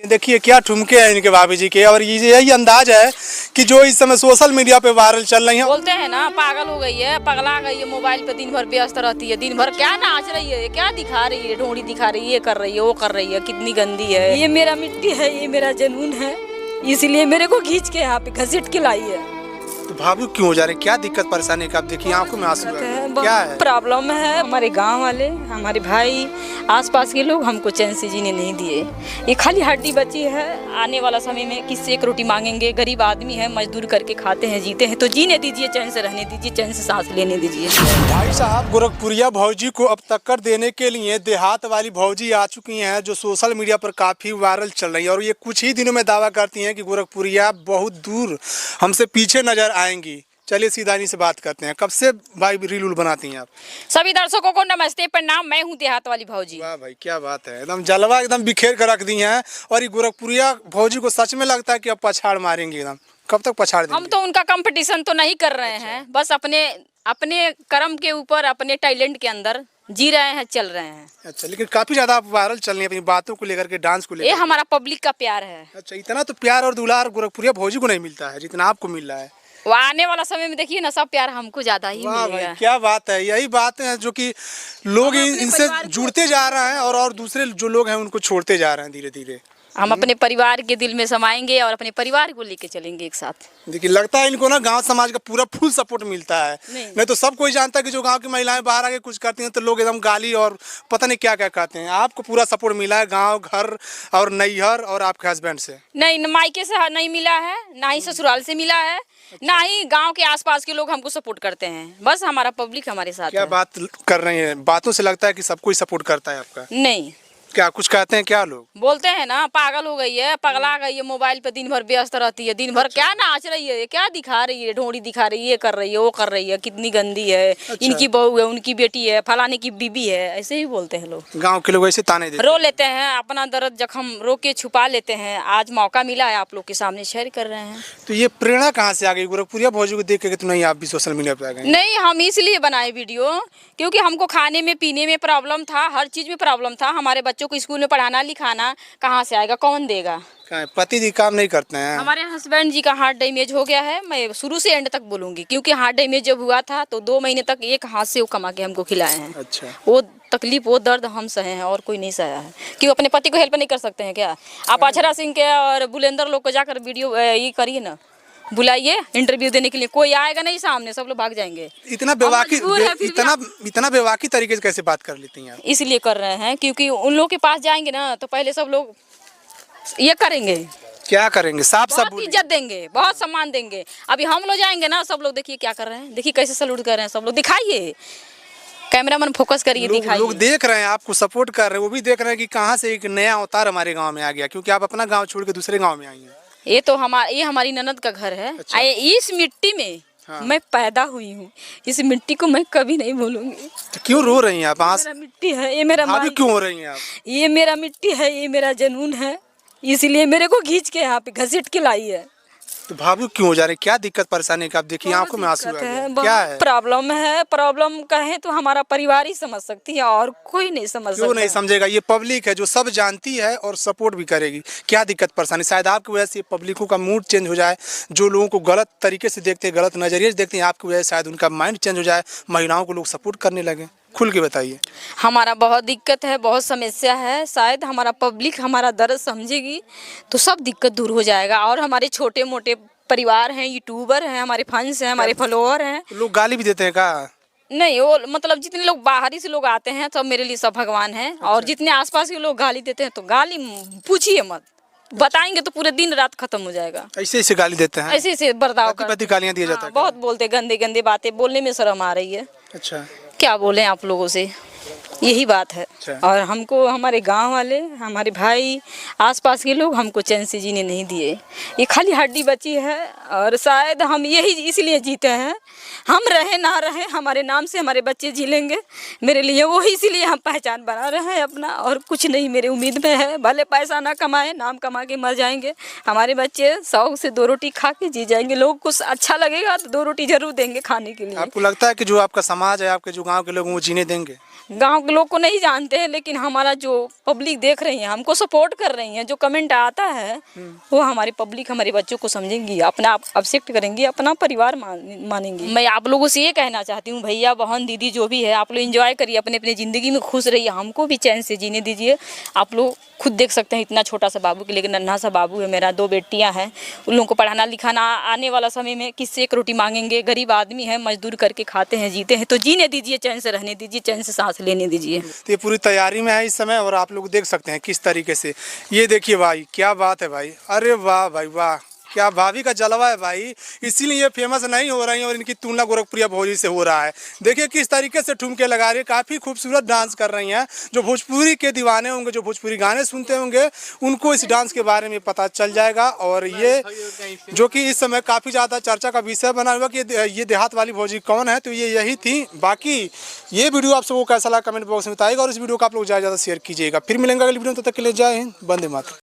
देखिए क्या ठुमके हैं इनके भाभी जी के, और ये यही अंदाज है कि जो इस समय सोशल मीडिया पे वायरल चल रही है। बोलते हैं ना पागल हो गई है, पगला गई है, मोबाइल पे दिन भर व्यस्त रहती है, दिन भर क्या नाच रही है, क्या दिखा रही है, ढोंडी दिखा रही है, ये कर रही है, वो कर रही है, कितनी गंदी है। ये मेरा मिट्टी है, ये मेरा जुनून है, इसलिए मेरे को खींच के यहाँ पे घसीट के लाई है। तो भाभी क्यों हो जा रहे, क्या दिक्कत परेशानी है? आप देखिए आंखों में आंसू है, क्या है प्रॉब्लम है? हमारे गांव वाले, हमारे भाई, आसपास के लोग हमको चैन से जीने नहीं दिए। ये खाली हड्डी बची है। आने वाला समय में किससे एक रोटी मांगेंगे? गरीब आदमी है, मजदूर करके खाते हैं, जीते हैं, तो जीने दीजिए, चैन से रहने दीजिए, चैन से सांस लेने दीजिए। भाई साहब गोरखपुरिया भौजी को अब टक्कर देने के लिए देहात वाली भौजी आ चुकी हैं, जो सोशल मीडिया पर काफ़ी वायरल चल रही है, और ये कुछ ही दिनों में दावा करती हैं कि गोरखपुरिया बहुत दूर हमसे पीछे नजर आएंगी। चलिए सीधा इन्हीं से बात करते हैं। कब से भाई रील उल बनाती हैं आप? सभी दर्शकों को नमस्ते, प्रणाम, मैं हूँ देहात वाली भौजी। वाह भाई क्या बात है, एकदम जलवा एकदम बिखेर कर रख दी हैं। और ये गोरखपुरिया भौजी को सच में लगता है कि अब पछाड़ मारेंगे एकदम। कब तक पछाड़ देंगे? हम तो उनका कंपटीशन तो नहीं कर रहे हैं, बस अपने अपने कर्म के ऊपर, अपने टैलेंट के अंदर जी रहे हैं, चल रहे हैं। अच्छा, लेकिन काफी ज्यादा आप वायरल चल रही है अपनी बातों को लेकर के, डांस को लेकर। ये हमारा पब्लिक का प्यार है। अच्छा, इतना तो प्यार और दुलार गोरखपुरिया भौजी को नहीं मिलता है जितना आपको मिल रहा है। वो आने वाला समय में देखिए ना, सब प्यार हमको ज्यादा ही मिलेगा। क्या बात है, यही बात है जो कि लोग इनसे जुड़ते जा रहे हैं, और दूसरे जो लोग हैं उनको छोड़ते जा रहे हैं धीरे धीरे। हम अपने परिवार के दिल में समाएंगे और अपने परिवार को लेके चलेंगे एक साथ। देखिए लगता है इनको ना गांव समाज का पूरा फुल सपोर्ट मिलता है। नहीं तो सब कोई जानता है कि जो गांव की महिलाएं बाहर आके कुछ करती हैं तो लोग एकदम गाली और पता नहीं क्या क्या कहते हैं। आपको पूरा सपोर्ट मिला है गांव, घर और नैहर और आपके हस्बैंड से? नहीं, मायके से नहीं मिला है, ना ही ससुराल से मिला है। अच्छा। ना ही गांव के आसपास के लोग हमको सपोर्ट करते हैं, बस हमारा पब्लिक हमारे साथ क्या है। बात कर रही है, बातों से लगता है कि सब कोई सपोर्ट करता है आपका। नहीं, क्या कुछ कहते हैं क्या लोग? बोलते हैं ना पागल हो गई है, पगला गई है, मोबाइल पे दिन भर व्यस्त रहती है, दिन भर क्या नाच रही है, क्या दिखा रही है, ढोंडी दिखा रही है, ये कर रही है, वो कर रही है, कितनी गंदी है। अच्छा। इनकी बहू है, उनकी बेटी है, फलाने की बीबी है, ऐसे ही बोलते हैं लोग। गांव के लोग ऐसे ताने देते रो लेते हैं, अपना दर्द जख्म रो के छुपा लेते हैं। आज मौका मिला है, आप लोग के सामने शेयर कर रहे हैं। तो ये प्रेरणा कहाँ से आ गई गोरखपुरिया भौजी को देख के? तो नहीं आप भी सोशल मीडिया पे आ गए? नहीं, हम इसलिए बनाए वीडियो क्योंकि हमको खाने में पीने में प्रॉब्लम था, हर चीज में प्रॉब्लम था। हमारे बच्चों को स्कूल में पढ़ाना लिखाना कहाँ से आएगा, कौन देगा? पति जी काम नहीं करते हैं? हमारे हस्बैंड जी का हार्ट डैमेज हो गया है। मैं शुरू से एंड तक बोलूंगी, क्योंकि हार्ट डैमेज जब हुआ था तो 2 महीने तक एक हाथ से वो कमा के हमको खिलाए हैं। अच्छा। वो तकलीफ, वो दर्द हम सहे हैं और कोई नहीं सहा है। क्यों अपने पति को हेल्प नहीं कर सकते हैं क्या? आप अक्षरा सिंह के और बुलेंदर लोग को जाकर वीडियो ये करिए ना, बुलाइए इंटरव्यू देने के लिए, कोई आएगा नहीं सामने, सब लोग भाग जाएंगे। इतना बेवाकी तरीके से कैसे बात कर लेती हैं आप? इसलिए कर रहे हैं क्योंकि उन लोग के पास जाएंगे ना तो पहले सब लोग ये करेंगे। क्या करेंगे? साफ साफ बहुत इज्जत देंगे, बहुत सम्मान देंगे। अभी हम लोग जाएंगे ना, सब लोग देखिए क्या कर रहे हैं, देखिए कैसे सैल्यूट कर रहे हैं सब लोग। दिखाइए, कैमरामैन फोकस करिए, दिखाइए। लोग देख रहे हैं, आपको सपोर्ट कर रहे हैं, वो भी देख रहे हैं कि कहाँ से एक नया अवतार हमारे गाँव में आ गया, क्योंकि आप अपना गाँव छोड़ के दूसरे गाँव में आई हैं। ये तो ये हमारी ननद का घर है। अच्छा। इस मिट्टी में मैं पैदा हुई हूँ, इस मिट्टी को मैं कभी नहीं भूलूंगी। तो क्यों रो रही हैं आप? मेरा मिट्टी है, ये मेरा भाभी क्यों हो रही हैं आप? ये मेरा मिट्टी है, ये मेरा जुनून है, इसलिए मेरे को खींच के यहाँ पे घसीट के लाई है। तो भाभी क्यों हो जा रहे, क्या दिक्कत परेशानी है? आप देखिए आंखों में आंसू है, क्या है प्रॉब्लम है? प्रॉब्लम कहे तो हमारा परिवार ही समझ सकती है, और कोई नहीं समझ सकता। क्यों नहीं समझेगा? ये पब्लिक है जो सब जानती है और सपोर्ट भी करेगी। क्या दिक्कत परेशानी? शायद आपकी वजह से पब्लिकों का मूड चेंज हो जाए, जो लोगों को गलत तरीके से देखते हैं, गलत नजरिए से देखते हैं, आपकी वजह से शायद उनका माइंड चेंज हो जाए, महिलाओं को लोग सपोर्ट करने लगे। खुल के बताइए। हमारा बहुत दिक्कत है, बहुत समस्या है, शायद हमारा पब्लिक हमारा दर्द समझेगी तो सब दिक्कत दूर हो जाएगा। और हमारे छोटे मोटे परिवार हैं, यूट्यूबर हैं, हमारे फैंस हैं, हमारे फॉलोअर हैं। लोग गाली भी देते हैं का? नहीं, वो मतलब जितने लोग बाहरी से लोग आते हैं सब मेरे लिए सब भगवान हैं। अच्छा। और जितने आसपास के लोग गाली देते हैं तो गाली पूछिए मत, बताएंगे तो पूरे दिन रात खत्म हो जाएगा। ऐसे ऐसे गाली देते हैं? ऐसे ऐसे बर्ताव करते, गालियाँ दिया जाता है। बहुत बोलते, गंदे गंदे बातें बोलने में शर्म आ रही है। अच्छा, क्या बोले आप लोगों से, यही बात है। और हमको, हमारे गांव वाले, हमारे भाई, आसपास के लोग हमको चैन से जीने नहीं दिए। ये खाली हड्डी बची है, और शायद हम यही इसलिए जीते हैं। हम रहे ना रहे, हमारे नाम से हमारे बच्चे जी लेंगे मेरे लिए, वो इसीलिए हम पहचान बना रहे हैं अपना, और कुछ नहीं मेरे उम्मीद में है। भले पैसा ना कमाए, नाम कमा के मर जाएंगे, हमारे बच्चे 100 से 2 रोटी खा के जी जाएंगे। लोग को अच्छा लगेगा तो 2 रोटी जरूर देंगे खाने के लिए। आपको लगता है कि जो आपका समाज है, आपके जो गाँव के लोग, वो जीने देंगे? गांव हम लोग को नहीं जानते हैं, लेकिन हमारा जो पब्लिक देख रही है, हमको सपोर्ट कर रही है, जो कमेंट आता है वो हमारी पब्लिक हमारे बच्चों को समझेंगी, अपना एक्सेप्ट करेंगी, अपना परिवार मानेंगी। मैं आप लोगों से ये कहना चाहती हूँ, भैया बहन दीदी जो भी है, आप लोग एंजॉय करिए, अपने अपने ज़िंदगी में खुश रहिए, हमको भी चैन से जीने दीजिए। आप लोग खुद देख सकते हैं इतना छोटा सा बाबू के, लेकिन नन्हा सा बाबू है मेरा, 2 बेटियां हैं, उन लोगों को पढ़ाना लिखाना, आने वाला समय में किससे एक रोटी मांगेंगे, गरीब आदमी है, मजदूर करके खाते हैं, जीते हैं, तो जीने दीजिए, चैन से रहने दीजिए, चैन से सांस लेने दीजिए। तो ये पूरी तैयारी में है इस समय, और आप लोग देख सकते हैं किस तरीके से। ये देखिए भाई, क्या बात है भाई, अरे वाह भाई वाह, क्या भाभी का जलवा है भाई, इसीलिए फेमस नहीं हो रही है और इनकी तुलना गोरखपुरिया भौजी से हो रहा है। देखिए किस तरीके से ठुमके लगा रही है, काफ़ी खूबसूरत डांस कर रही हैं। जो भोजपुरी के दीवाने होंगे, जो भोजपुरी गाने सुनते होंगे, उनको इस डांस के बारे में पता चल जाएगा। और ये जो कि इस समय काफ़ी ज़्यादा चर्चा का विषय बना हुआ कि ये देहात वाली भौजी कौन है, तो ये यही थी। बाकी ये वीडियो आप सबको कैसा लगा कमेंट बॉक्स में बताइएगा, और इस वीडियो को आप लोग ज़्यादा से ज़्यादा शेयर कीजिएगा। फिर मिलेंगे अगली वीडियो में, तब तक के लिए जय हिंद, वंदे मातरम।